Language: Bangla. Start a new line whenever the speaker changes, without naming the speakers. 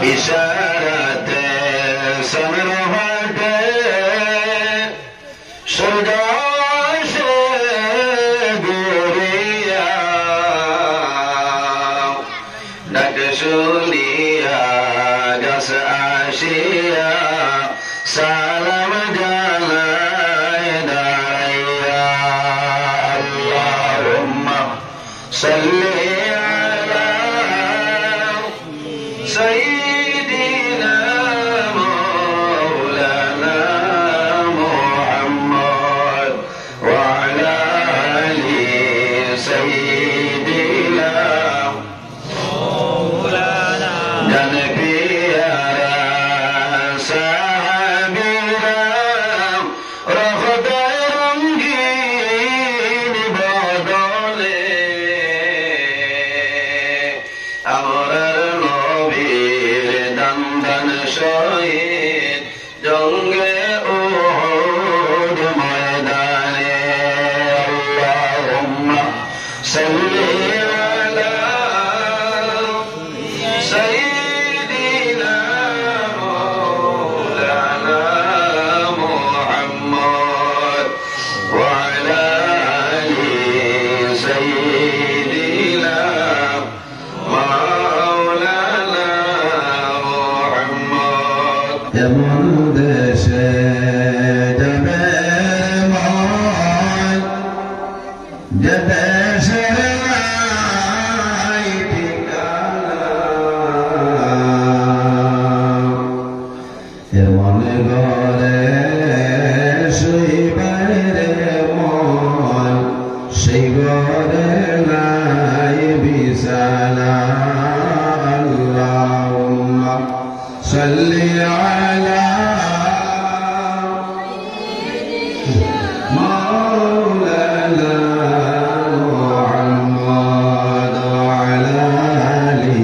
ইশারাতে সমর হাটে সদাশে গুরিয়া ডাক শুনিয়া গাছ আসিয়া সালাম জানায় দাঁড়াইয়া আল্লাহুম্মা সাল্লি আলা সাইয়্যিদিনা মাওলানা মুহাম্মদ ওয়া আলা আলি সাইয়্যিদিনা মাওলানা জানবিয়ারা সাহাবীরা রহদায় রঙ্গিন বদলে আমরার নবীর দন্দন শহীদ জঙ্গে উহুদ ময়দানে আল্লাহুম্মা সাল্লি আলা সাইয়্যিদিনা মাওলানা মুহাম্মদ ওয়া আলা আলি সাইয়্যিদিনা মাওলানা মুহাম্মদ এমন দেশে যাবে মন যে দেশের নাই ঠিকানা এমন ঘরে শুইবার রে মন সেই ঘরে নাই বিছানা আল্লাহুম্মা সাল্লি আলা মাওলানা মুহাম্মদ ওয়া আলা আলি